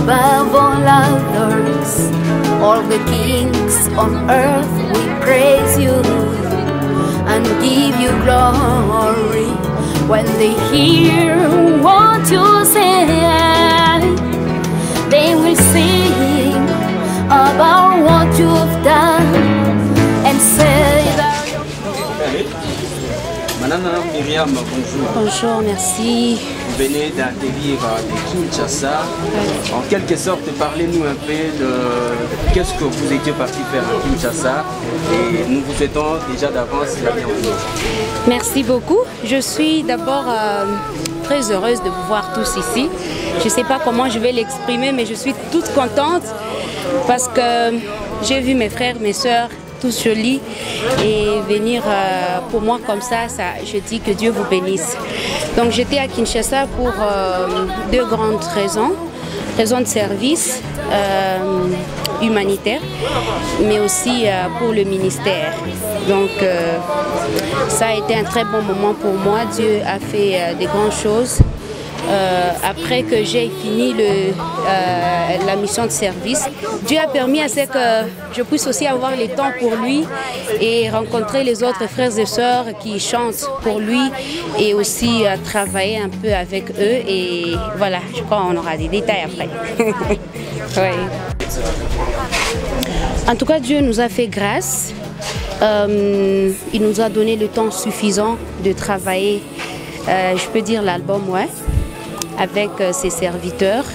above all others. All the kings on earth we praise you and give you glory. When they hear what you say, they will sing about what you've done and say that. Madame Myriam, bonjour. Bonjour, merci. Vous venez d'atterrir de Kinshasa. En quelque sorte, parlez-nous un peu de qu'est-ce que vous étiez parti faire à Kinshasa. Et nous vous souhaitons déjà d'avance la bienvenue. Merci beaucoup. Je suis d'abord très heureuse de vous voir tous ici. Je ne sais pas comment je vais l'exprimer, mais je suis toute contente parce que j'ai vu mes frères, mes soeurs, tous jolis, et venir pour moi comme ça, je dis que Dieu vous bénisse. Donc j'étais à Kinshasa pour deux grandes raisons. Raison de service humanitaire, mais aussi pour le ministère. Donc ça a été un très bon moment pour moi. Dieu a fait des grandes choses. Après que j'ai fini la mission de service, Dieu a permis à ce que je puisse aussi avoir le temps pour lui et rencontrer les autres frères et sœurs qui chantent pour lui et aussi travailler un peu avec eux. Et voilà, je crois qu'on aura des détails après. Oui. En tout cas, Dieu nous a fait grâce. Il nous a donné le temps suffisant de travailler, je peux dire l'album, ouais, avec ses serviteurs.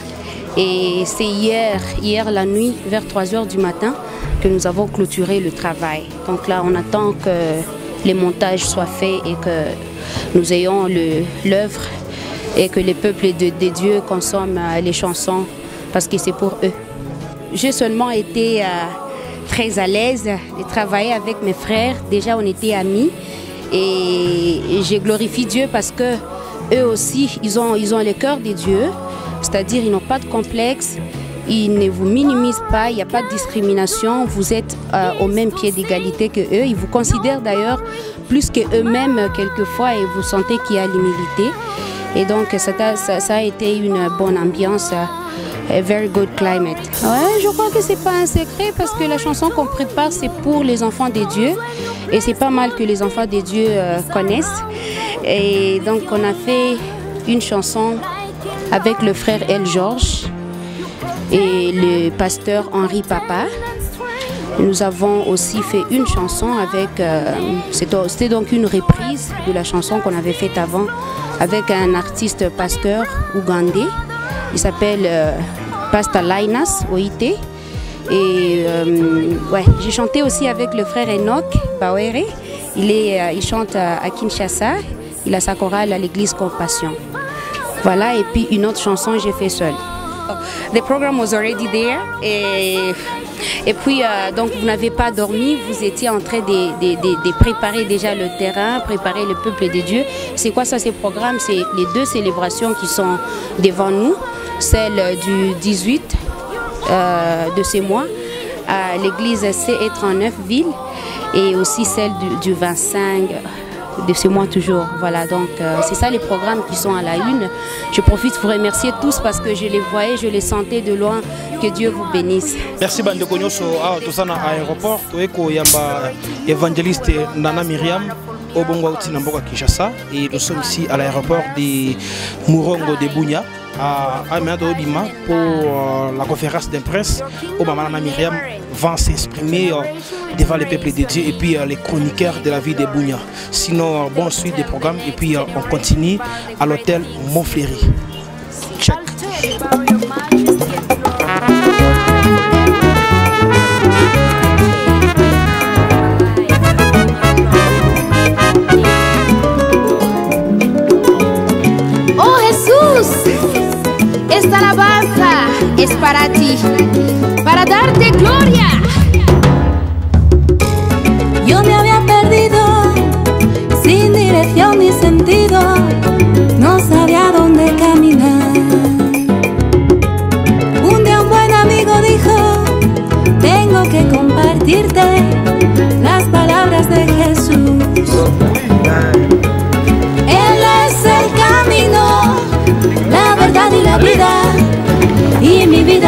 Et c'est hier la nuit, vers 3 h du matin, que nous avons clôturé le travail. Donc là, on attend que les montages soient faits et que nous ayons l'œuvre et que les peuples de Dieu consomment les chansons parce que c'est pour eux. J'ai seulement été très à l'aise de travailler avec mes frères. Déjà, on était amis et j'ai glorifié Dieu parce que eux aussi, ils ont le cœur de Dieu, c'est-à-dire ils n'ont pas de complexe, ils ne vous minimisent pas, il n'y a pas de discrimination, vous êtes au même pied d'égalité que eux. Ils vous considèrent d'ailleurs plus qu'eux-mêmes quelquefois et vous sentez qu'il y a l'humilité. Et donc ça a été une bonne ambiance, a very good climate. Ouais, je crois que c'est pas un secret parce que la chanson qu'on prépare c'est pour les enfants de Dieu et c'est pas mal que les enfants de Dieu connaissent. Et donc on a fait une chanson avec le frère El Georges et le pasteur Henri Papa. Nous avons aussi fait une chanson avec, c'était donc une reprise de la chanson qu'on avait faite avant avec un artiste pasteur ougandais. Il s'appelle Pastor Linus OIT. Et ouais, j'ai chanté aussi avec le frère Enoch Bawere. Il chante à Kinshasa. Il a sa chorale à l'église Compassion. Voilà, et puis une autre chanson j'ai fait seule. The program was already there. Et puis, donc vous n'avez pas dormi, vous étiez en train de préparer déjà le terrain, préparer le peuple de Dieu. C'est quoi ça, ces programmes? C'est les deux célébrations qui sont devant nous. Celle du 18 de ce mois à l'église CE39 Ville et aussi celle du 25 de ce mois toujours. Voilà, donc c'est ça les programmes qui sont à la une. Je profite pour remercier tous parce que je les voyais, je les sentais de loin. Que Dieu vous bénisse. Merci Bandeko Nyoso à Tosana à l'aéroport. Toeko Yamba évangéliste Nana Myriam au Bongo Tinamboka Kinshasa et nous sommes ici à l'aéroport de Murongo de Bunia à Amiado Obima pour la conférence de presse où Nana Myriam va s'exprimer devant les peuples de Dieu et puis les chroniqueurs de la vie de Bunia. Sinon, bonne suite des programmes et puis on continue à l'hôtel Montfléry. Check. Oh Jesús, esta alabanza es para ti, para darte gloria. Yo me había perdido, sin dirección ni sentido, no sabía dónde caminar. Un día un buen amigo dijo, tengo que compartirte las palabras de Jesús. Él es el camino, la verdad y la vida, y mi vida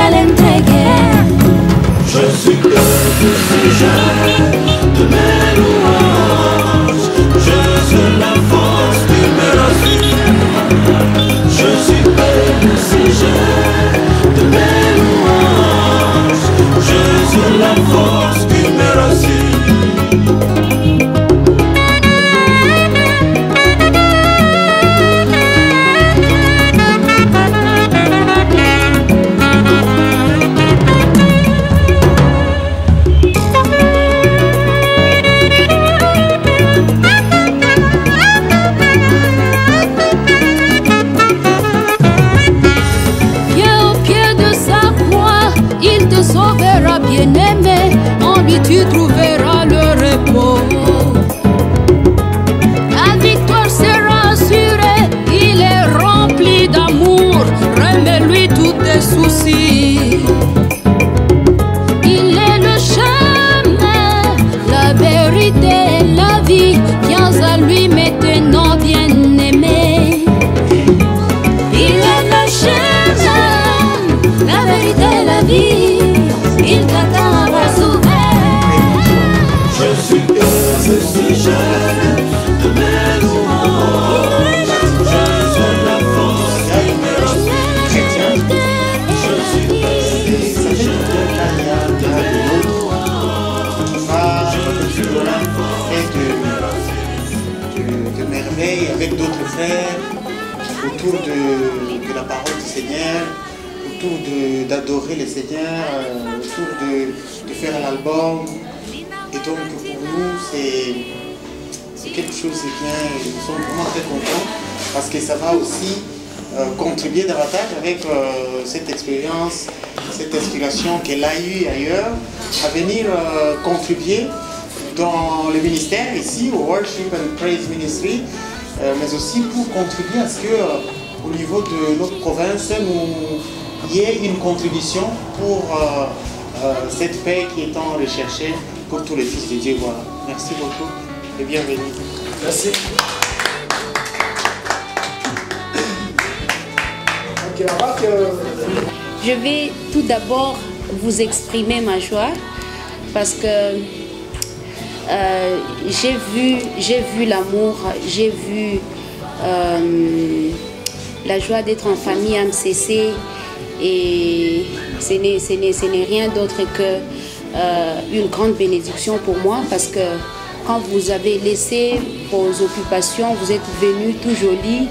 lui tu trouveras le repos. La victoire sera assurée, il est rempli d'amour, remets-lui tous tes soucis. Il est le chemin, la vérité, la vie, viens à lui maintenant bien-aimé. Il est le chemin, la vérité, la vie, il t'attend à bras ouverts. Je suis heureux, je suis jeune, de mes louanges. Je suis la force, je suis chrétien. Je suis heureux, je suis jeune, de mes louanges. Je suis la force, de merveilles avec d'autres frères autour de la parole du Seigneur, autour d'adorer le Seigneur, autour de faire un album. Et donc pour nous c'est quelque chose de bien et nous sommes vraiment très contents parce que ça va aussi contribuer davantage avec cette expérience, cette inspiration qu'elle a eue ailleurs à venir contribuer dans le ministère ici au Worship and Praise Ministry, mais aussi pour contribuer à ce que au niveau de notre province il y ait une contribution pour cette paix qui est tant recherchée pour tous les fils de Dieu. Voilà. Merci beaucoup et bienvenue. Merci. Je vais tout d'abord vous exprimer ma joie parce que j'ai vu l'amour, j'ai vu la joie d'être en famille MCC et ce n'est rien d'autre que une grande bénédiction pour moi parce que quand vous avez laissé vos occupations, vous êtes venus tout jolis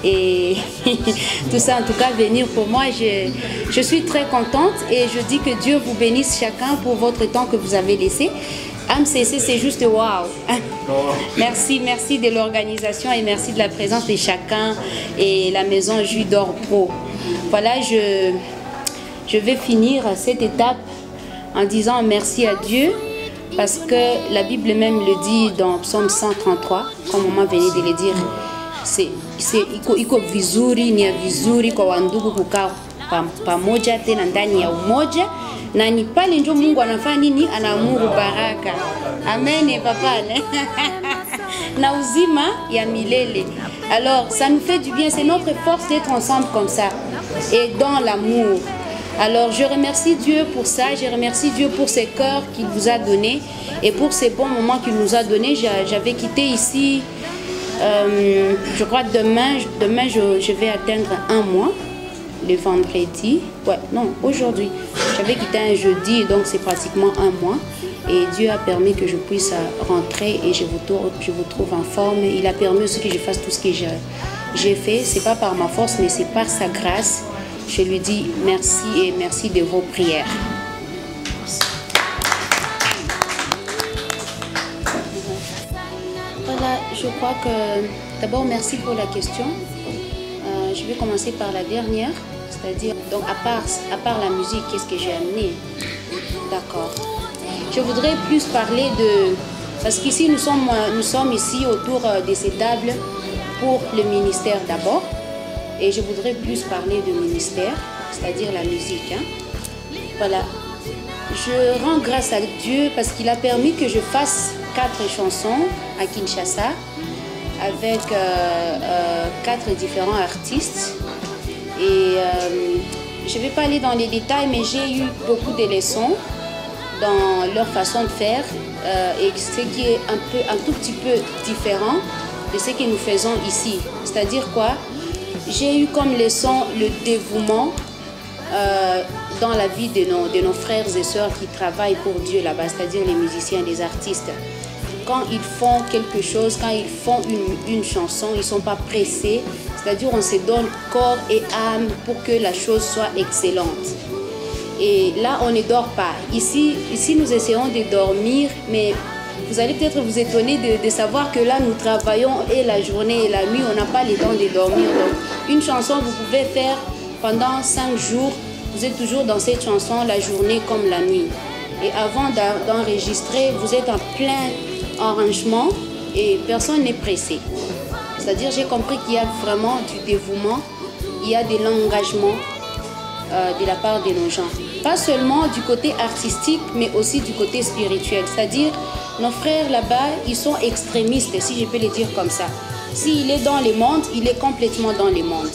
et tout ça en tout cas venir pour moi, je suis très contente et je dis que Dieu vous bénisse chacun pour votre temps que vous avez laissé. MCC c'est juste waouh. Merci de l'organisation et merci de la présence de chacun et la maison Jus d'Or Pro. Voilà, je vais finir cette étape en disant merci à Dieu parce que la Bible même le dit dans Psaume 133, comme maman venait de le dire, c'est iko vizuri ni ya vizuri kwa wandugu kukaa pamoja tena ndani ya umoja na ni pale ndio Mungu anafanya nini, anaamuru baraka. Amen papa. Na uzima ya milele. Alors ça nous fait du bien, c'est notre force d'être ensemble comme ça et dans l'amour. Alors je remercie Dieu pour ça, je remercie Dieu pour ces cœurs qu'il vous a donnés et pour ces bons moments qu'il nous a donnés. J'avais quitté ici, je crois demain je vais atteindre un mois, le vendredi, ouais non aujourd'hui, j'avais quitté un jeudi donc c'est pratiquement un mois et Dieu a permis que je puisse rentrer et je vous trouve en forme. Il a permis aussi que je fasse tout ce que j'ai fait, c'est pas par ma force mais c'est par sa grâce. Je lui dis merci et merci de vos prières. Voilà, je crois que d'abord merci pour la question. Je vais commencer par la dernière, c'est-à-dire donc à part la musique, qu'est-ce que j'ai amené? D'accord. Je voudrais plus parler de parce qu'ici nous sommes ici autour de ces tables pour le ministère d'abord. Et je voudrais plus parler de ministère, c'est-à-dire la musique. Voilà. Je rends grâce à Dieu parce qu'il a permis que je fasse 4 chansons à Kinshasa avec 4 différents artistes. Et je ne vais pas aller dans les détails, mais j'ai eu beaucoup de leçons dans leur façon de faire et ce qui est un tout petit peu différent de ce que nous faisons ici. C'est-à-dire quoi? J'ai eu comme leçon le dévouement dans la vie de nos frères et sœurs qui travaillent pour Dieu là-bas, c'est-à-dire les musiciens, les artistes. Quand ils font quelque chose, quand ils font une chanson, ils ne sont pas pressés, c'est-à-dire on se donne corps et âme pour que la chose soit excellente. Et là, on ne dort pas. Ici nous essayons de dormir, mais vous allez peut-être vous étonner de savoir que là, nous travaillons et la journée et la nuit, on n'a pas le temps de dormir. Donc, une chanson, vous pouvez faire pendant 5 jours. Vous êtes toujours dans cette chanson, la journée comme la nuit. Et avant d'enregistrer, vous êtes en plein arrangement et personne n'est pressé. C'est-à-dire, j'ai compris qu'il y a vraiment du dévouement, il y a de l'engagement de la part de nos gens. Pas seulement du côté artistique, mais aussi du côté spirituel. C'est-à-dire, nos frères là-bas, ils sont extrémistes, si je peux le dire comme ça. S'il est dans le monde, il est complètement dans le monde.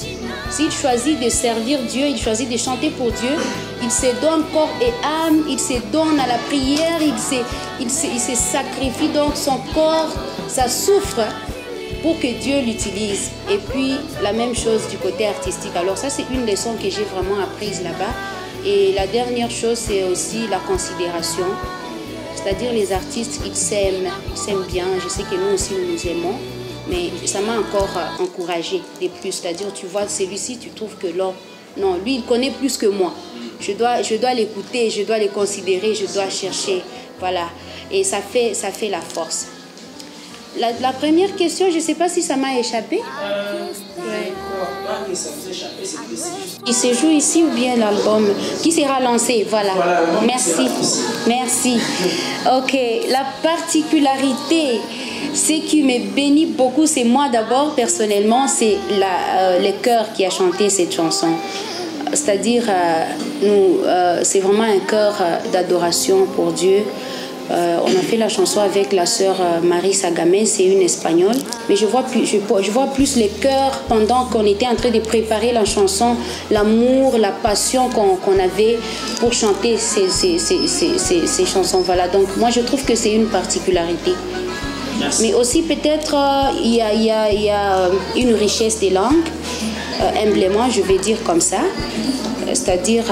S'il choisit de servir Dieu, il choisit de chanter pour Dieu, il se donne corps et âme, il se donne à la prière, il se sacrifie donc son corps, ça souffre pour que Dieu l'utilise. Et puis, la même chose du côté artistique. Alors ça, c'est une leçon que j'ai vraiment apprise là-bas. Et la dernière chose, c'est aussi la considération. C'est-à-dire, les artistes, ils s'aiment bien. Je sais que nous aussi, nous nous aimons. Mais ça m'a encore encouragée de plus. C'est-à-dire, tu vois, celui-ci, tu trouves que là, non, lui, il connaît plus que moi. Je dois l'écouter, je dois le considérer, je dois chercher. Voilà. Et ça fait la force. La première question, je ne sais pas si ça m'a échappé. Ouais. Il se joue ici ou bien l'album qui sera lancé? Voilà. Merci. Merci. Ok. La particularité, ce qui me bénit beaucoup, c'est moi d'abord, personnellement, c'est le chœur qui a chanté cette chanson. C'est-à-dire, c'est vraiment un chœur d'adoration pour Dieu. On a fait la chanson avec la sœur Marie Sagamé, c'est une espagnole. Mais je vois plus les chœurs pendant qu'on était en train de préparer la chanson, l'amour, la passion qu'on avait pour chanter ces chansons. Voilà. Donc moi je trouve que c'est une particularité. Merci. Mais aussi peut-être il y a une richesse des langues, humblement je vais dire comme ça. C'est-à-dire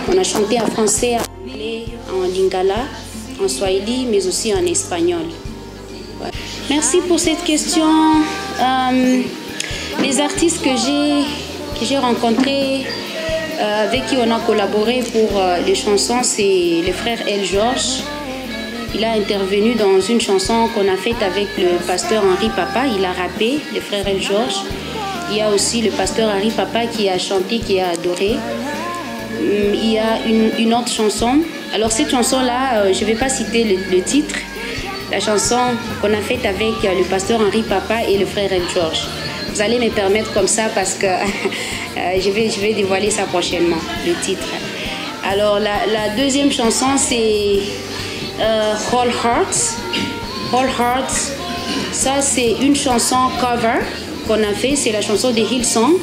on a chanté en français, en anglais, en lingala, en swahili, mais aussi en espagnol. Ouais. Merci pour cette question. Les artistes que j'ai rencontrés, avec qui on a collaboré pour les chansons, c'est le frère El Georges. Il a intervenu dans une chanson qu'on a faite avec le pasteur Henri Papa. Il a rappé, le frère El Georges. Il y a aussi le pasteur Henri Papa qui a chanté, qui a adoré. Il y a une autre chanson. Alors cette chanson-là, je ne vais pas citer le titre. La chanson qu'on a faite avec le pasteur Henri Papa et le frère El Georges. Vous allez me permettre comme ça parce que je vais dévoiler ça prochainement, le titre. Alors la deuxième chanson, c'est Whole Hearts. Whole Hearts, ça c'est une chanson cover qu'on a fait. C'est la chanson de Hillsong.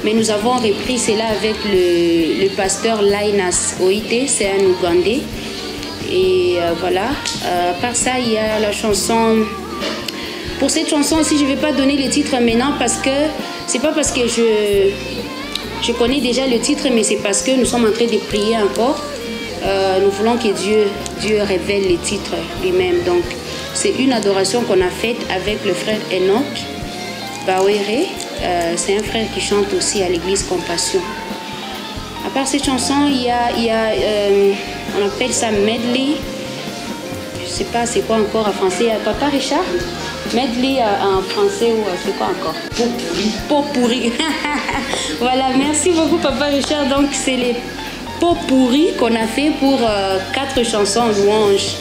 Mais nous avons repris cela avec le pasteur Lainas Oite, c'est un Ougandais. Et voilà. À part ça, il y a la chanson. Pour cette chanson aussi, je ne vais pas donner le titre maintenant parce que c'est pas parce que je connais déjà le titre, mais c'est parce que nous sommes en train de prier encore. Nous voulons que Dieu révèle les titres lui-même. Donc, c'est une adoration qu'on a faite avec le frère Enoch Bawere. C'est un frère qui chante aussi à l'église Compassion. À part cette chanson, il y a on appelle ça medley. Je ne sais pas c'est quoi encore en français. Papa Richard? Medley en français ou c'est quoi encore? Pot-pourri. Voilà, merci beaucoup Papa Richard. Donc c'est les pot-pourri qu'on a fait pour 4 chansons louanges.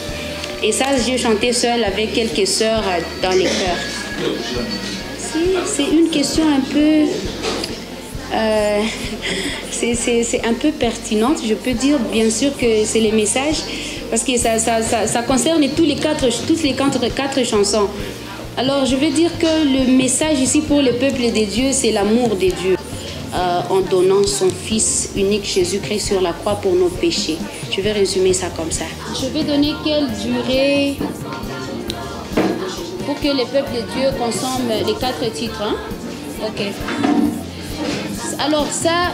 Et ça, j'ai chanté seule avec quelques sœurs dans les chœurs. C'est une question un peu... c'est un peu pertinente, je peux dire bien sûr que c'est les messages, parce que ça concerne toutes les quatre chansons. Alors je veux dire que le message ici pour le peuple de Dieu, c'est l'amour de Dieu, en donnant son Fils unique Jésus-Christ sur la croix pour nos péchés. Je vais résumer ça comme ça. Je vais donner quelle durée pour que le peuple de Dieu consomme les 4 titres, hein? Ok. Alors ça,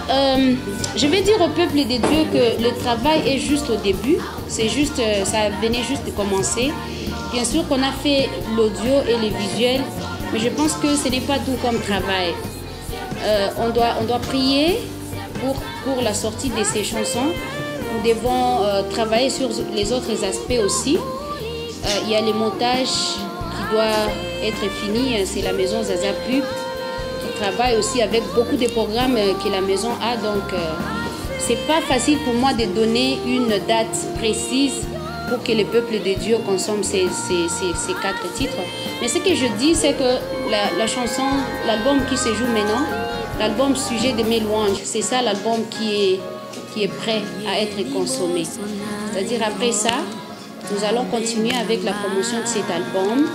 je vais dire au peuple de Dieu que le travail est juste au début. C'est juste, ça venait juste de commencer. Bien sûr qu'on a fait l'audio et les visuels, mais je pense que ce n'est pas tout comme travail. On doit prier pour la sortie de ces chansons. Nous devons travailler sur les autres aspects aussi. Il y a les montages qui doivent être finis. C'est la maison Zaza Pub qui travaille aussi avec beaucoup de programmes que la maison a. Donc, c'est pas facile pour moi de donner une date précise pour que le peuple de Dieu consomme ces 4 titres. Mais ce que je dis, c'est que la chanson, l'album qui se joue maintenant, l'album Sujet de mes louanges, c'est ça l'album qui est prêt à être consommé. C'est-à-dire après ça, nous allons continuer avec la promotion de cet album.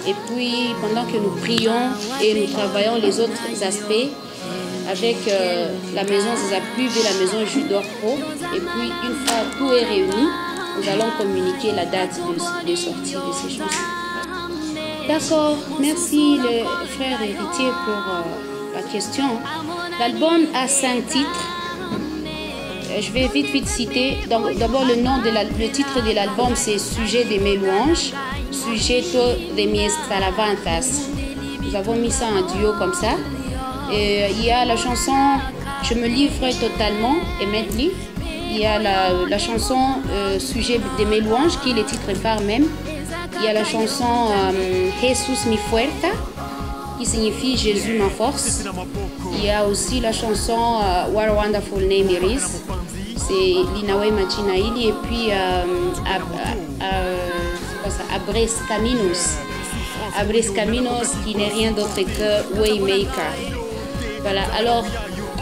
Et puis, pendant que nous prions et nous travaillons les autres aspects, avec la maison Zazapub et la maison Judor Pro. Et puis, une fois tout est réuni, nous allons communiquer la date de sortie de ces chansons. D'accord, merci le frère héritier pour la question. L'album a 5 titres. Je vais vite citer. D'abord, le titre de l'album, c'est Sujet de mes louanges, Sujeto de mis alabanzas. Nous avons mis ça en duo comme ça. Et il y a la chanson Je me livre totalement, Medley. Il y a la chanson Sujet de mes louanges, qui est le titre phare même. Il y a la chanson Jesus mi fuerza, qui signifie Jésus ma force. Il y a aussi la chanson What a Wonderful Name It Is, c'est Linawe Machinaili. Et puis Abres Caminos, qui n'est rien d'autre que Waymaker. Voilà, alors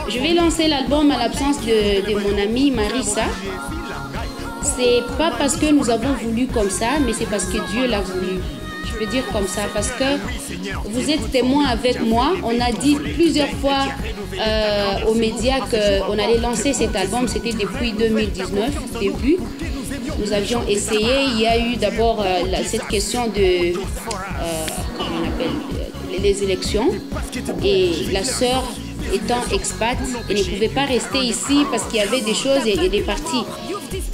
je vais lancer l'album à l'absence de mon amie Marissa. C'est pas parce que nous avons voulu comme ça, mais c'est parce que Dieu l'a voulu. Je peux dire comme ça, parce que vous êtes témoin avec moi. On a dit plusieurs fois aux médias qu'on allait lancer cet album. C'était depuis 2019, début. Nous avions essayé. Il y a eu d'abord cette question de comment on appelle, les élections. Et la sœur étant expat, elle ne pouvait pas rester ici parce qu'il y avait des choses et elle est partie.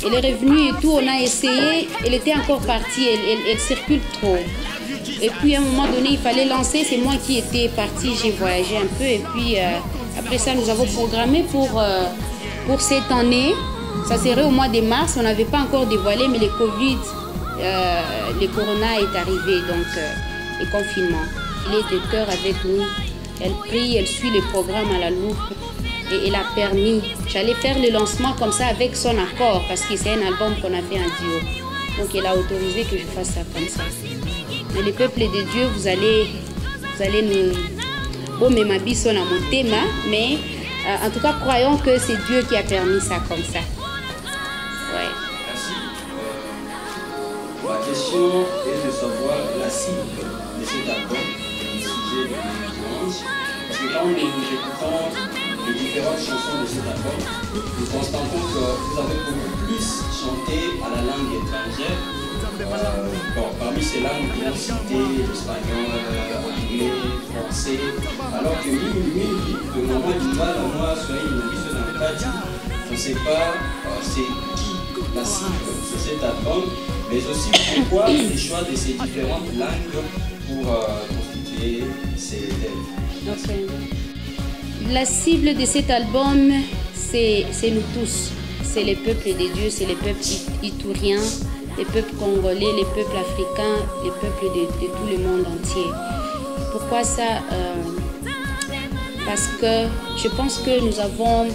Elle est revenue et tout, on a essayé, elle était encore partie, elle circule trop. Et puis à un moment donné, il fallait lancer, c'est moi qui étais partie, j'ai voyagé un peu. Et puis après ça, nous avons programmé pour cette année. Ça serait au mois de mars, on n'avait pas encore dévoilé, mais le Covid, le Corona est arrivé, donc le confinement. Il est de cœur avec nous. Elle prie, elle suit le programme à la loupe et elle a permis. J'allais faire le lancement comme ça avec son accord parce que c'est un album qu'on a fait en duo. Donc elle a autorisé que je fasse ça comme ça. Mais le peuple de Dieu, vous allez nous... Bon, mais ma bise sonne à mon thème, mais en tout cas, croyons que c'est Dieu qui a permis ça comme ça. Ouais. Merci. Ma question est de savoir la cible de cet album. Parce que quand nous écoutons les différentes chansons de cet album, nous constatons que vous avez beaucoup plus chanté à la langue étrangère. Parmi ces langues, nous avons cité l'espagnol, l'anglais, le français, alors que le moment du mal, moi, je ne sais pas c'est qui la cible de cet album, mais aussi pourquoi le choix de ces différentes langues pour constituer ces thèmes. Okay. La cible de cet album, c'est nous tous. C'est les peuples de Dieu, c'est les peuples itouriens, les peuples congolais, les peuples africains, les peuples de tout le monde entier. Pourquoi ça Parce que je pense que nous avons,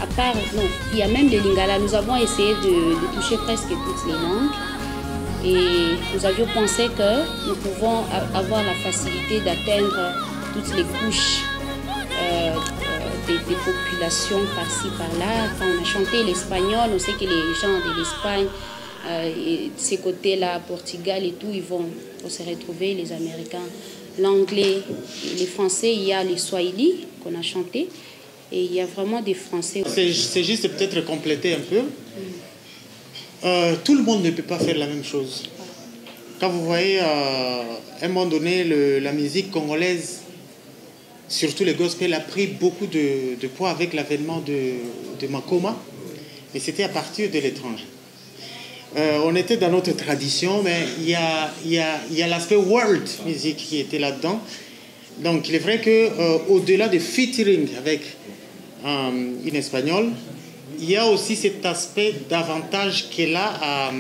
à part, non, il y a même les Lingala, nous avons essayé de toucher presque toutes les langues. Et nous avions pensé que nous pouvons avoir la facilité d'atteindre toutes les couches des populations par-ci, par-là. Quand on a chanté l'espagnol, on sait que les gens de l'Espagne, et de ces côtés-là, Portugal et tout, ils vont se retrouver, les Américains. L'anglais, les Français, il y a les Swahili qu'on a chanté. Et il y a vraiment des Français. C'est juste peut-être compléter un peu. Tout le monde ne peut pas faire la même chose. Quand vous voyez, à un moment donné, la musique congolaise, surtout le gospel, a pris beaucoup de poids avec l'avènement de Makoma, mais c'était à partir de l'étranger. On était dans notre tradition, mais il y a l'aspect world music qui était là-dedans. Donc il est vrai qu'au-delà de featuring avec une espagnole, il y a aussi cet aspect davantage qu'elle a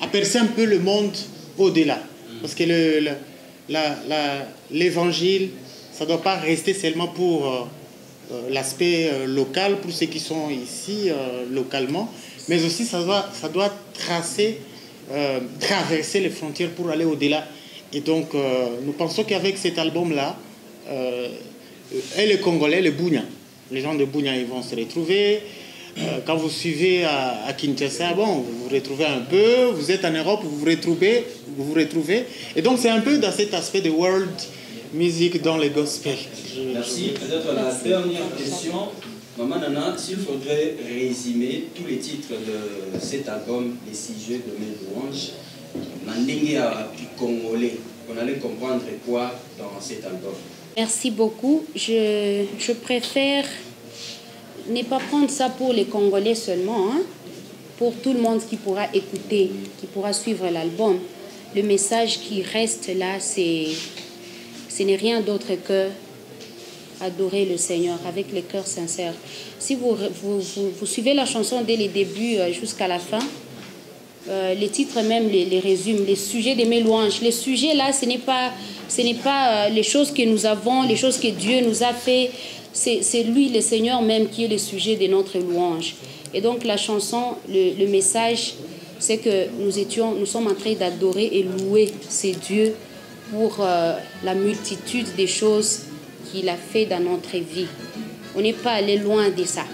à percer un peu le monde au-delà. Parce que l'évangile, ça ne doit pas rester seulement pour l'aspect local, pour ceux qui sont ici localement, mais aussi ça doit tracer traverser les frontières pour aller au-delà. Et donc, nous pensons qu'avec cet album-là, et les Congolais, les Bunya, les gens de Bunya, ils vont se retrouver. Quand vous suivez à Kinshasa, bon, vous vous retrouvez un peu. Vous êtes en Europe, vous vous retrouvez. Et donc, c'est un peu dans cet aspect de world music dans les gospel. Merci. Peut-être la dernière question. Maman Nana, s'il faudrait résumer tous les titres de cet album, Les 6 jeux de mes louanges, Mandingue à Congolais, on allait comprendre quoi dans cet album? Merci beaucoup. Je préfère ne pas prendre ça pour les Congolais seulement, hein, pour tout le monde qui pourra écouter, qui pourra suivre l'album. Le message qui reste là, ce n'est rien d'autre que adorer le Seigneur avec le cœur sincère. Si vous suivez la chanson dès les débuts jusqu'à la fin, les titres même les résument, les sujets de mes louanges. Les sujets là, ce n'est pas les choses que nous avons, les choses que Dieu nous a fait. C'est lui, le Seigneur même, qui est le sujet de notre louange. Et donc la chanson, le message, c'est que nous sommes en train d'adorer et louer ces dieux pour la multitude des choses qu'il a fait dans notre vie. On n'est pas allé loin de ça.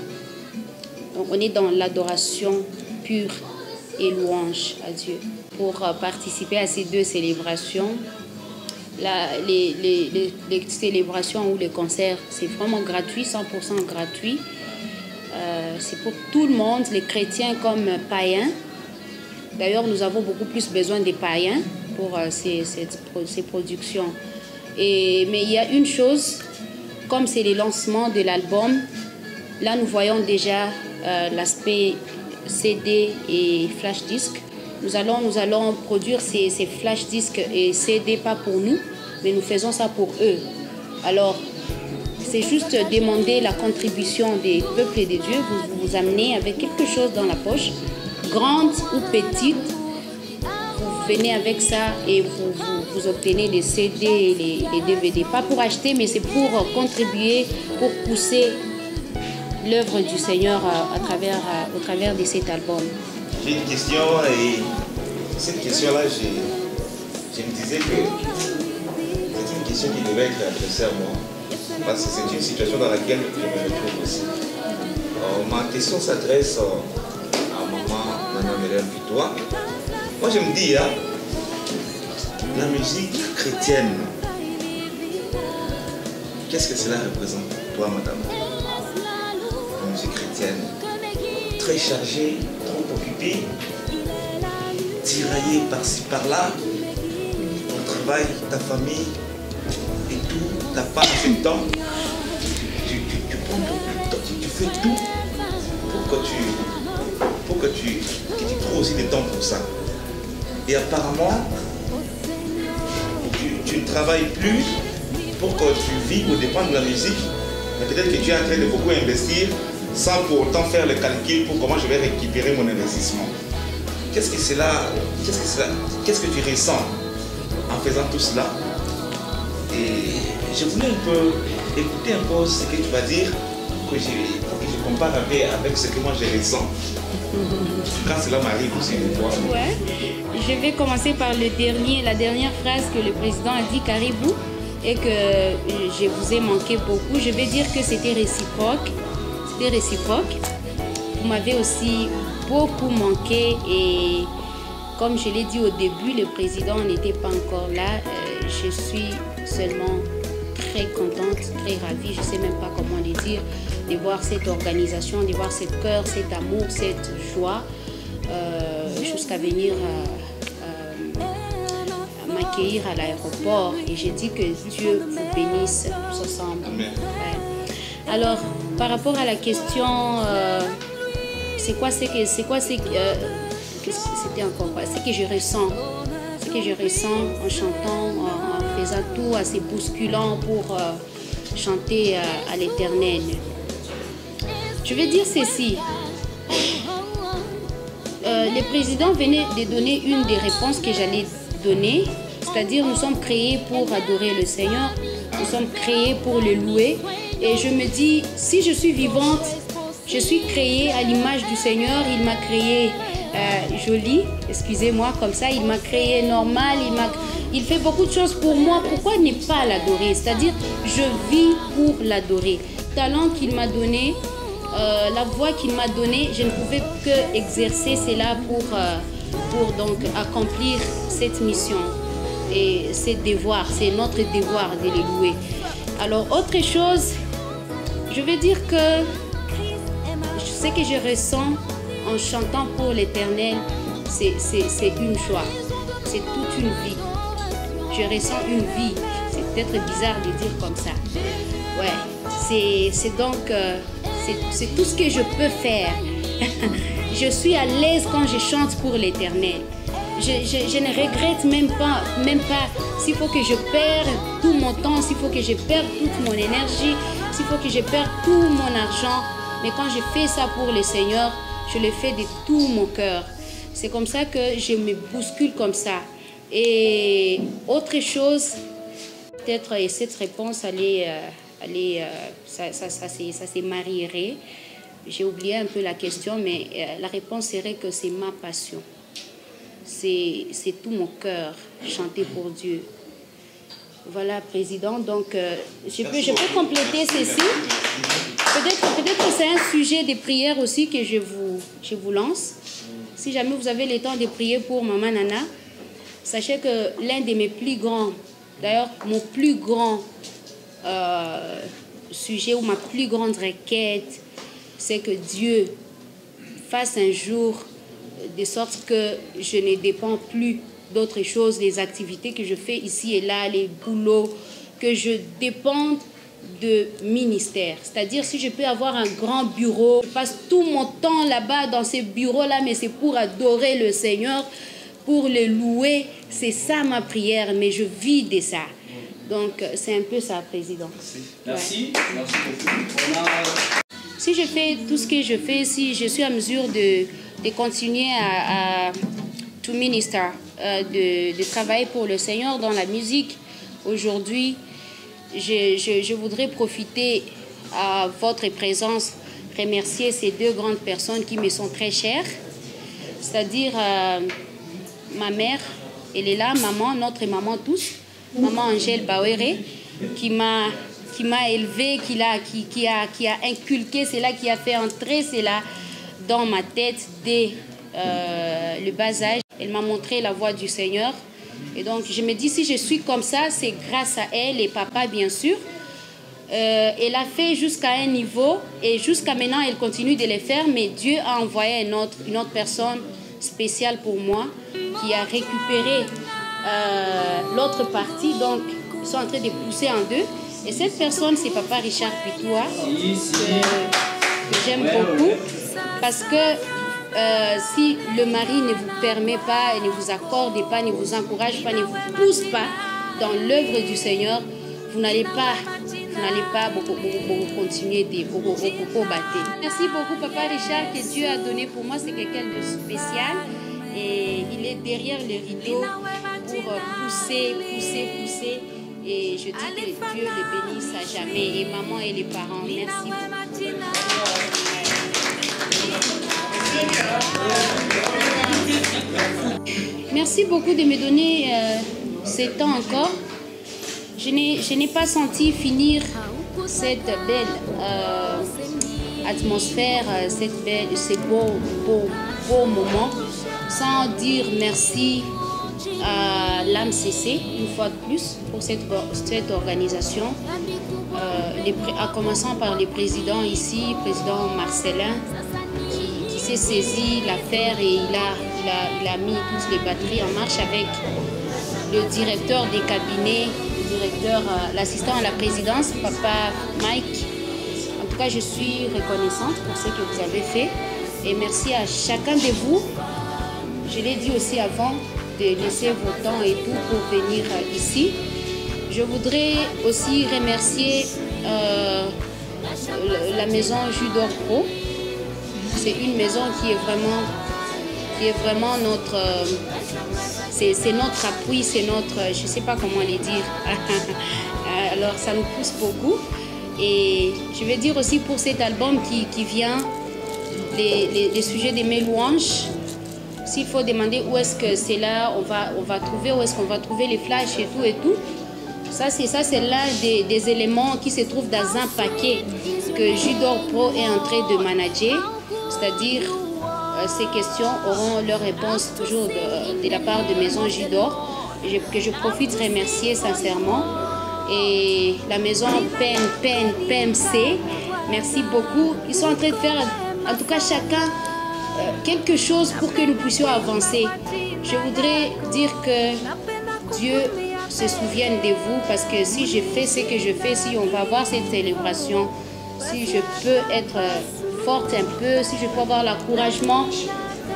Donc on est dans l'adoration pure et louange à Dieu. Pour participer à ces deux célébrations, les célébrations ou les concerts, c'est vraiment gratuit, 100% gratuit. C'est pour tout le monde, les chrétiens comme païens. D'ailleurs, nous avons beaucoup plus besoin des païens pour ces productions. Mais il y a une chose, comme c'est le lancement de l'album, là nous voyons déjà l'aspect CD et flash disque. Nous allons produire ces flash disques et CD pas pour nous, mais nous faisons ça pour eux. Alors, c'est juste demander la contribution des peuples et des dieux. Vous amenez avec quelque chose dans la poche, grande ou petite. Vous venez avec ça et vous obtenez les CD et les DVD. Pas pour acheter, mais c'est pour contribuer, pour pousser l'œuvre du Seigneur au travers de cet album. J'ai une question et cette question-là, je me disais que c'est une question qui devait être adressée à moi parce que c'est une situation dans laquelle je me retrouve aussi. Ma question s'adresse à maman Nana Myriam Pitois. Moi je me dis, hein, la musique chrétienne, qu'est-ce que cela représente pour toi, madame? La musique chrétienne, très chargée, trop occupée, tiraillée par-ci par-là, ton travail, ta famille et tout, t'as pas assez de temps. Tu prends beaucoup de temps, tu fais tout pour que tu trouves aussi du temps pour ça. Et apparemment, tu ne travailles plus pour que tu vives au dépend de la musique, mais peut-être que tu es en train de beaucoup investir sans pour autant faire le calcul pour comment je vais récupérer mon investissement. Qu'est-ce que tu ressens en faisant tout cela? Et je voulais un peu écouter un peu ce que tu vas dire, pour que je compare avec ce que moi je ressens. Quand cela m'arrive aussi de toi. Ouais. Je vais commencer par la dernière phrase que le président a dit, Caribou, et que je vous ai manqué beaucoup. Je vais dire que c'était réciproque. C'était réciproque. Vous m'avez aussi beaucoup manqué et comme je l'ai dit au début, le président n'était pas encore là. Je suis seulement très contente, très ravie, je ne sais même pas comment le dire, de voir cette organisation, de voir ce cœur, cet amour, cette joie, jusqu'à venir m'accueillir à l'aéroport. Et j'ai dit que Dieu vous bénisse tous ensemble. Amen. Ouais. Alors, par rapport à la question, c'est quoi ce que je ressens? Ce que je ressens en chantant, en faisant tout, en se bousculant pour chanter à l'Éternel. Je vais dire ceci. Le président venait de donner une des réponses que j'allais donner, c'est-à-dire nous sommes créés pour adorer le Seigneur, nous sommes créés pour le louer. Et je me dis, si je suis vivante, je suis créée à l'image du Seigneur, il m'a créée joli, excusez-moi, comme ça, il m'a créé normal, il fait beaucoup de choses pour moi. Pourquoi ne pas l'adorer? C'est-à-dire, je vis pour l'adorer. Le talent qu'il m'a donné, la voix qu'il m'a donnée, je ne pouvais que exercer cela pour donc accomplir cette mission. Et c'est notre devoir de les louer. Alors, autre chose, je veux dire que ce que je ressens en chantant pour l'Éternel, c'est une joie, c'est toute une vie. Je ressens une vie, c'est peut-être bizarre de dire comme ça. Ouais, c'est donc, c'est tout ce que je peux faire. Je suis à l'aise quand je chante pour l'Éternel. Je ne regrette même pas s'il faut que je perde tout mon temps, s'il faut que je perde toute mon énergie, s'il faut que je perde tout mon argent. Mais quand je fais ça pour le Seigneur, je le fais de tout mon cœur. C'est comme ça que je me bouscule comme ça. Et autre chose, peut-être cette réponse ça se marierait. J'ai oublié un peu la question, mais la réponse serait que c'est ma passion. C'est tout mon cœur, chanter pour Dieu. Voilà, Président. Donc, je peux compléter ceci. Peut-être que c'est un sujet de prière aussi que je vous lance. Si jamais vous avez le temps de prier pour Maman Nana, sachez que l'un de mes plus grands, d'ailleurs mon plus grand sujet ou ma plus grande requête, c'est que Dieu fasse un jour de sorte que je ne dépends plus d'autres choses, les activités que je fais ici et là, les boulots, que je dépende de ministère. C'est-à-dire, si je peux avoir un grand bureau, je passe tout mon temps là-bas dans ces bureaux-là, mais c'est pour adorer le Seigneur, pour le louer. C'est ça ma prière, mais je vis de ça. Donc, c'est un peu ça, Président. Merci. Ouais. Merci beaucoup. Si je fais tout ce que je fais, si je suis à mesure de continuer à to minister, de travailler pour le Seigneur dans la musique, aujourd'hui, je voudrais profiter à votre présence, remercier ces deux grandes personnes qui me sont très chères, c'est-à-dire ma mère, elle est là, maman, notre maman tous, maman Angèle Bawere, qui m'a élevée, qui a inculqué cela, qui a fait entrer cela dans ma tête dès le bas âge. Elle m'a montré la voie du Seigneur. Et donc, je me dis, si je suis comme ça, c'est grâce à elle et papa, bien sûr. Elle a fait jusqu'à un niveau et jusqu'à maintenant, elle continue de le faire. Mais Dieu a envoyé une autre personne spéciale pour moi qui a récupéré l'autre partie. Donc, ils sont en train de pousser en deux. Et cette personne, c'est papa Richard Pitoua, que j'aime beaucoup. Parce que si le mari ne vous permet pas, ne vous accorde pas, ne vous encourage pas, ne vous pousse pas dans l'œuvre du Seigneur, vous n'allez pas beaucoup continuer de battre. Merci beaucoup, papa Richard, que Dieu a donné pour moi. C'est quelqu'un de spécial et il est derrière le rideau pour pousser. Et je dis que Dieu le bénisse à jamais. Et maman et les parents, merci beaucoup. Merci beaucoup de me donner ce temps encore. Je n'ai pas senti finir cette belle atmosphère, ces beaux moments sans dire merci à l'AMCC une fois de plus pour cette organisation. En commençant par le président ici, président Marcelin, qui s'est saisi l'affaire et il a mis toutes les batteries en marche avec le directeur des cabinets, l'assistant à la présidence, papa Mike. En tout cas, je suis reconnaissante pour ce que vous avez fait et merci à chacun de vous. Je l'ai dit aussi avant, de laisser vos temps et tout pour venir ici. Je voudrais aussi remercier la maison Judor Pro. C'est une maison qui est vraiment notre... c'est notre appui, c'est notre... Je ne sais pas comment les dire. Alors, ça nous pousse beaucoup. Et je vais dire aussi pour cet album qui vient, les sujets de mes louanges, s'il faut demander où est-ce que c'est là, on va trouver, où est-ce qu'on va trouver les flashs et tout. Ça, c'est l'un des éléments qui se trouvent dans un paquet que Judor Pro est en train de manager. C'est-à-dire, ces questions auront leur réponse toujours de la part de Maison Judor, que je profite de remercier sincèrement. Et la maison PMC, merci beaucoup. Ils sont en train de faire, en tout cas chacun, quelque chose pour que nous puissions avancer. Je voudrais dire que Dieu se souvienne de vous, parce que si je fais ce que je fais, si on va avoir cette célébration, si je peux être forte un peu, si je peux avoir l'encouragement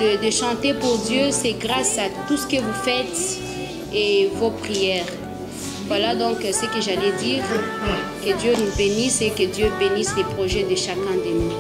de chanter pour Dieu, c'est grâce à tout ce que vous faites et vos prières. Voilà donc ce que j'allais dire. Que Dieu nous bénisse et que Dieu bénisse les projets de chacun de nous.